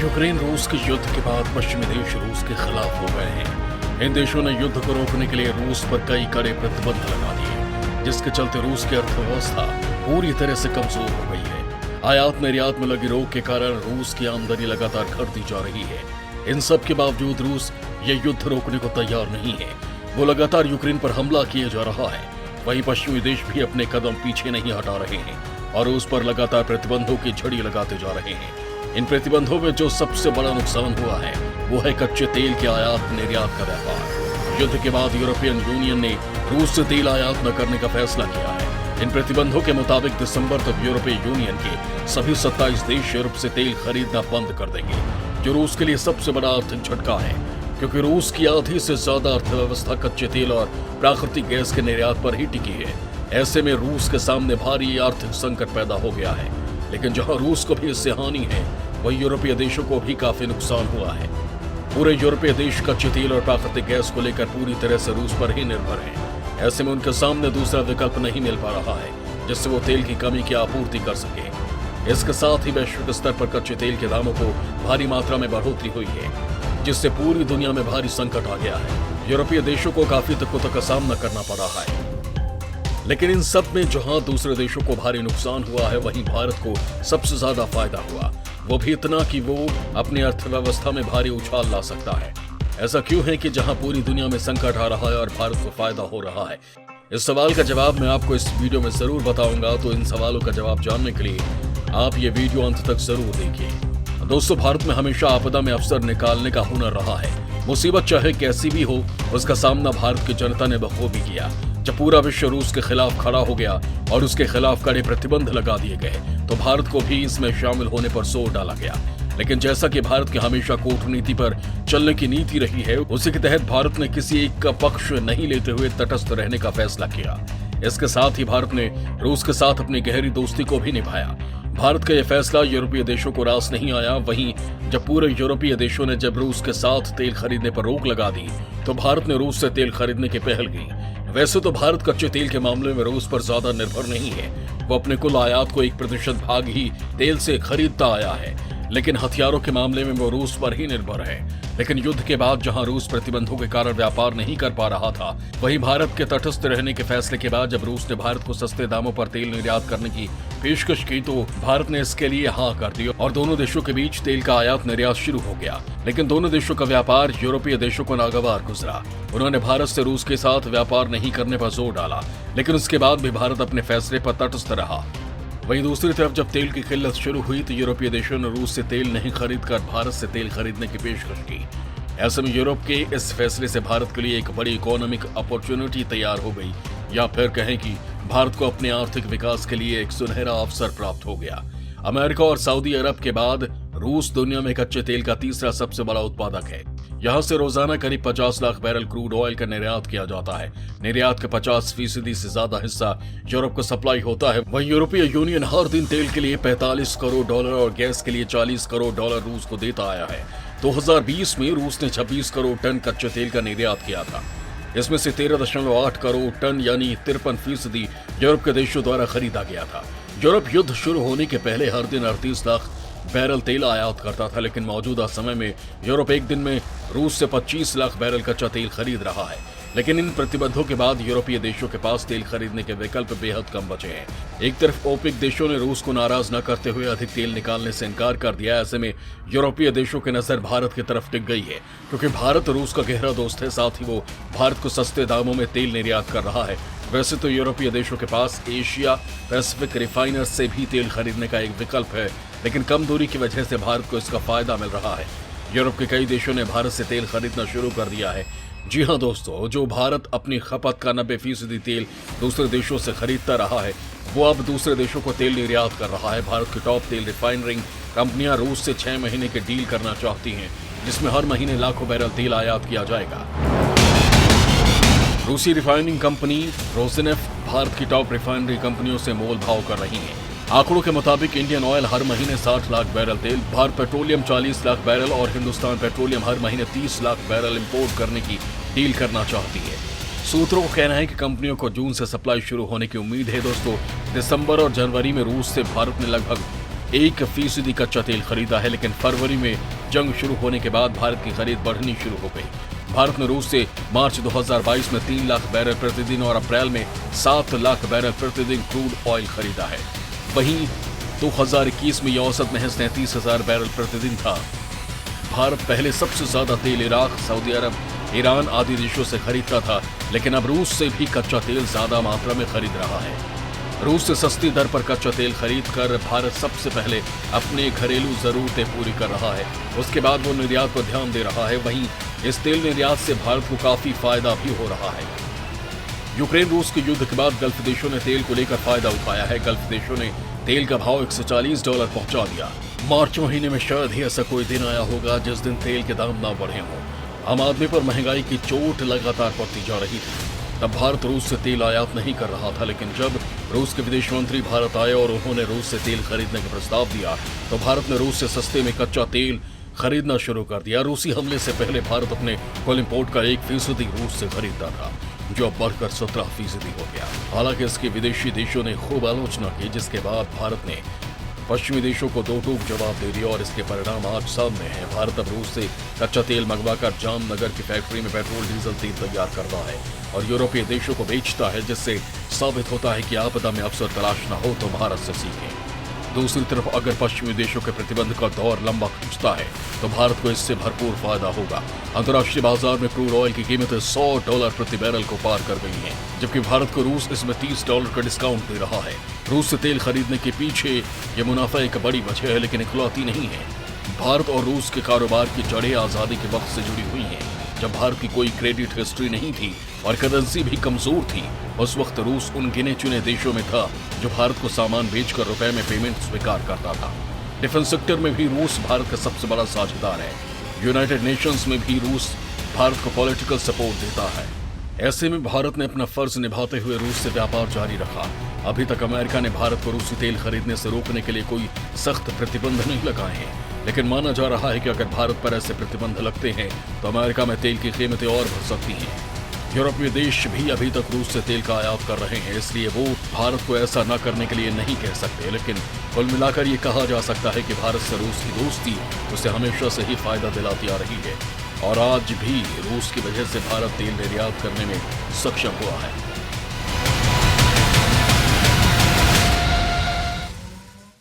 Ukraine रूस के युद्ध के बाद पश्चिमी देश रूस के खिलाफ हो गए हैं। इन देशों ने युद्ध को रोकने के लिए रूस पर कई कड़े प्रतिबंध लगा दिए, जिसके चलते रूस की अर्थव्यवस्था पूरी तरह से कमजोर हो गई है। आयात निर्यात में लगी रोक के कारण रूस की आमदनी लगातार घटती जा रही है। इन सब के बावजूद रूस ये युद्ध रोकने को तैयार नहीं है। वो लगातार यूक्रेन पर हमला किए जा रहा है। वहीं पश्चिमी देश भी अपने कदम पीछे नहीं हटा रहे हैं और रूस पर लगातार प्रतिबंधों की झड़ी लगाते जा रहे हैं। इन प्रतिबंधों में जो सबसे बड़ा नुकसान हुआ है वो है कच्चे तेल के आयात निर्यात का व्यापार। युद्ध के बाद यूरोपियन यूनियन ने रूस से तेल आयात न करने का फैसला किया है। इन प्रतिबंधों के मुताबिक दिसंबर तक यूरोपीय यूनियन के सभी 27 देश यूरोप से तेल खरीदना बंद कर देंगे, जो रूस के लिए सबसे बड़ा आर्थिक झटका है, क्योंकि रूस की आधी से ज्यादा अर्थव्यवस्था कच्चे तेल और प्राकृतिक गैस के निर्यात पर ही टिकी है। ऐसे में रूस के सामने भारी आर्थिक संकट पैदा हो गया है। लेकिन जहां रूस को भी इससे हानि है, वहीं यूरोपीय देशों को भी काफी नुकसान हुआ है। पूरे यूरोपीय देश कच्चे तेल और प्राकृतिक गैस को लेकर पूरी तरह से रूस पर ही निर्भर हैं। ऐसे में उनके सामने दूसरा विकल्प नहीं मिल पा रहा है जिससे वो तेल की कमी की आपूर्ति कर सके। इसके साथ ही वैश्विक स्तर पर कच्चे तेल के दामों को भारी मात्रा में बढ़ोतरी हुई है, जिससे पूरी दुनिया में भारी संकट आ गया है। यूरोपीय देशों को काफी दिक्कतों का सामना करना पड़ रहा है। लेकिन इन सब में जहां दूसरे देशों को भारी नुकसान हुआ है, वहीं भारत को सबसे ज्यादा फायदा हुआ, वो भी इतना कि वो अपनी अर्थव्यवस्था में भारी उछाल ला सकता है। ऐसा क्यों है कि जहां पूरी दुनिया में संकट आ रहा है और भारत को फायदा हो रहा है? इस सवाल का जवाब मैं आपको इस वीडियो में जरूर बताऊंगा। तो इन सवालों का जवाब जानने के लिए आप ये वीडियो अंत तक जरूर देखिए। दोस्तों, भारत में हमेशा आपदा में अवसर निकालने का हुनर रहा है। मुसीबत चाहे कैसी भी हो, उसका सामना भारत की जनता ने बखूबी किया। जब पूरा विश्व रूस के खिलाफ खड़ा हो गया और उसके खिलाफ कड़े प्रतिबंध लगा दिए गए, तो भारत को भी इसमें शामिल होने पर जोर डाला गया। लेकिन जैसा कि भारत की हमेशा कूटनीति पर चलने की नीति रही है, उसी के तहत भारत ने किसी एक का पक्ष नहीं लेते हुए तटस्थ रहने का फैसला किया। इसके साथ ही भारत ने रूस के साथ अपनी गहरी दोस्ती को भी निभाया। भारत का यह फैसला यूरोपीय देशों को रास नहीं आया। वहीं जब पूरे यूरोपीय देशों ने जब रूस के साथ तेल खरीदने पर रोक लगा दी, तो भारत ने रूस से तेल खरीदने की पहल की। वैसे तो भारत कच्चे तेल के मामले में रूस पर ज्यादा निर्भर नहीं है। वो अपने कुल आयात को 1% भाग ही तेल से खरीदता आया है, लेकिन हथियारों के मामले में वो रूस पर ही निर्भर है। लेकिन युद्ध के बाद जहां रूस प्रतिबंधों के कारण व्यापार नहीं कर पा रहा था, वहीं भारत के तटस्थ रहने के फैसले के बाद जब रूस ने भारत को सस्ते दामों पर तेल निर्यात करने की पेशकश की, तो भारत ने इसके लिए हाँ कर दिया और दोनों देशों के बीच तेल का आयात निर्यात शुरू हो गया। लेकिन दोनों देशों का व्यापार यूरोपीय देशों को नागवार गुजरा। उन्होंने भारत से रूस के साथ व्यापार नहीं करने पर जोर डाला, लेकिन उसके बाद भी भारत अपने फैसले पर तटस्थ रहा। वहीं दूसरी तरफ जब तेल की किल्लत शुरू हुई, तो यूरोपीय देशों ने रूस से तेल नहीं खरीदकर भारत से तेल खरीदने की पेशकश की। ऐसे में यूरोप के इस फैसले से भारत के लिए एक बड़ी इकोनॉमिक अपॉर्चुनिटी तैयार हो गई, या फिर कहें कि भारत को अपने आर्थिक विकास के लिए एक सुनहरा अवसर प्राप्त हो गया। अमेरिका और सऊदी अरब के बाद रूस दुनिया में कच्चे तेल का तीसरा सबसे बड़ा उत्पादक है। यहाँ से रोजाना करीब 50 लाख बैरल क्रूड ऑयल का निर्यात किया जाता है। निर्यात का 50% से ज्यादा हिस्सा यूरोप को सप्लाई होता है। वहीं यूरोपीय यूनियन हर दिन तेल के लिए $45 करोड़ और गैस के लिए $40 करोड़ रूस को देता आया है। 2020 में रूस ने 26 करोड़ टन कच्चे तेल का निर्यात किया था। इसमें से 13.8 करोड़ टन यानी 53% यूरोप के देशों द्वारा खरीदा गया था। यूरोप युद्ध शुरू होने के पहले हर दिन 38 लाख बैरल तेल आयात करता था, लेकिन मौजूदा समय में यूरोप एक दिन में रूस से 25 लाख बैरल कच्चा तेल खरीद रहा है। लेकिन इन प्रतिबंधों के बाद यूरोपीय देशों के पास तेल खरीदने के विकल्प बेहद कम बचे हैं। एक तरफ ओपेक देशों ने रूस को नाराज न करते हुए अधिक तेल निकालने से इनकार कर दिया। ऐसे में यूरोपीय देशों की नजर भारत की तरफ टिक गई है, क्योंकि भारत रूस का गहरा दोस्त है। साथ ही वो भारत को सस्ते दामों में तेल निर्यात कर रहा है। वैसे तो यूरोपीय देशों के पास एशिया पैसिफिक रिफाइनर्स से भी तेल खरीदने का एक विकल्प है, लेकिन कम दूरी की वजह से भारत को इसका फायदा मिल रहा है। यूरोप के कई देशों ने भारत से तेल खरीदना शुरू कर दिया है। जी हाँ दोस्तों, जो भारत अपनी खपत का 90% तेल दूसरे देशों से खरीदता रहा है, वो अब दूसरे देशों को तेल निर्यात कर रहा है। भारत की टॉप तेल रिफाइनरिंग कंपनियां रूस से 6 महीने के डील करना चाहती हैं, जिसमें हर महीने लाखों बैरल तेल आयात किया जाएगा। रूसी रिफाइनिंग कंपनी रोसनेफ्ट भारत की टॉप रिफाइनरी कंपनियों से मोल भाव कर रही है। आंकड़ों के मुताबिक इंडियन ऑयल हर महीने 60 लाख बैरल तेल, भारत पेट्रोलियम 40 लाख बैरल और हिंदुस्तान पेट्रोलियम हर महीने 30 लाख बैरल इंपोर्ट करने की डील करना चाहती है। सूत्रों का कहना है कि कंपनियों को जून से सप्लाई शुरू होने की उम्मीद है। दोस्तों, दिसंबर और जनवरी में रूस से भारत ने लगभग 1% कच्चा तेल खरीदा है, लेकिन फरवरी में जंग शुरू होने के बाद भारत की खरीद बढ़नी शुरू हो गई। भारत ने रूस से मार्च 2022 में 3 लाख बैरल प्रतिदिन और अप्रैल में 7 लाख बैरल प्रतिदिन क्रूड ऑयल खरीदा है। वहीं 2021 में यह औसत महज 33,000 बैरल प्रतिदिन था। भारत पहले सबसे ज्यादा तेल इराक, सऊदी अरब, ईरान आदि देशों से खरीदता था, लेकिन अब रूस से भी कच्चा तेल ज्यादा मात्रा में खरीद रहा है। रूस से सस्ती दर पर कच्चा तेल खरीद कर भारत सबसे पहले अपने घरेलू जरूरतें पूरी कर रहा है, उसके बाद वो निर्यात पर ध्यान दे रहा है। वहीं इस तेल निर्यात से भारत को काफी फायदा भी हो रहा है। यूक्रेन रूस के युद्ध के बाद गल्फ देशों ने तेल को लेकर फायदा उठाया है। गल्फ देशों ने तेल का भाव $140 पहुंचा दिया। मार्च महीने में शायद ही ऐसा कोई दिन आया होगा जिस दिन तेल के दाम ना बढ़े हों। आम आदमी पर महंगाई की चोट लगातार पड़ती जा रही थी। तब भारत रूस से तेल आयात नहीं कर रहा था, लेकिन जब रूस के विदेश मंत्री भारत आए और उन्होंने रूस से तेल खरीदने का प्रस्ताव दिया तो भारत ने रूस से सस्ते में कच्चा तेल खरीदना शुरू कर दिया। रूसी हमले से पहले भारत अपने कुल इंपोर्ट का 1% रूस से खरीदता था, जो अब बढ़कर 17% हो गया। हालांकि इसकी विदेशी देशों ने खूब आलोचना की, जिसके बाद भारत ने पश्चिमी देशों को दो टूक जवाब दे दिया और इसके परिणाम आज सामने हैं। भारत अब रूस से कच्चा तेल मंगवाकर जामनगर की फैक्ट्री में पेट्रोल डीजल तेल तैयार कर रहा है और यूरोपीय देशों को बेचता है, जिससे साबित होता है कि आपदा में अवसर तलाश न हो तो भारत से सीखें। दूसरी तरफ अगर पश्चिमी देशों के प्रतिबंध का दौर लंबा खिंचता है तो भारत को इससे भरपूर फायदा होगा। अंतर्राष्ट्रीय बाजार में क्रूड ऑयल की कीमतें $100 प्रति बैरल को पार कर गई हैं, जबकि भारत को रूस इसमें $30 का डिस्काउंट दे रहा है। रूस से तेल खरीदने के पीछे ये मुनाफा एक बड़ी वजह है, लेकिन इकलौती नहीं है। भारत और रूस के कारोबार की जड़ें आजादी के वक्त से जुड़ी हुई हैं। जब भारत की कोई क्रेडिट हिस्ट्री नहीं थी और करेंसी भी कमजोर थी, उस वक्त रूस उन गिने चुने देशों में था जो भारत को सामान बेचकर रुपए में पेमेंट स्वीकार करता था। डिफेंस सेक्टर में भी रूस भारत का सबसे बड़ा साझेदार है। यूनाइटेड नेशंस में भी रूस भारत को पॉलिटिकल सपोर्ट देता है। ऐसे में भारत ने अपना फर्ज निभाते हुए रूस से व्यापार जारी रखा। अभी तक अमेरिका ने भारत को रूसी तेल खरीदने से रोकने के लिए कोई सख्त प्रतिबंध नहीं लगाए हैं, लेकिन माना जा रहा है कि अगर भारत पर ऐसे प्रतिबंध लगते हैं तो अमेरिका में तेल की कीमतें और बढ़ सकती हैं। यूरोपीय देश भी अभी तक रूस से तेल का आयात कर रहे हैं, इसलिए वो भारत को ऐसा न करने के लिए नहीं कह सकते। लेकिन कुल मिलाकर ये कहा जा सकता है कि भारत से रूस की दोस्ती उसे हमेशा से ही फायदा दिलाती आ रही है और आज भी रूस की वजह से भारत तेल निर्यात करने में सक्षम हुआ है।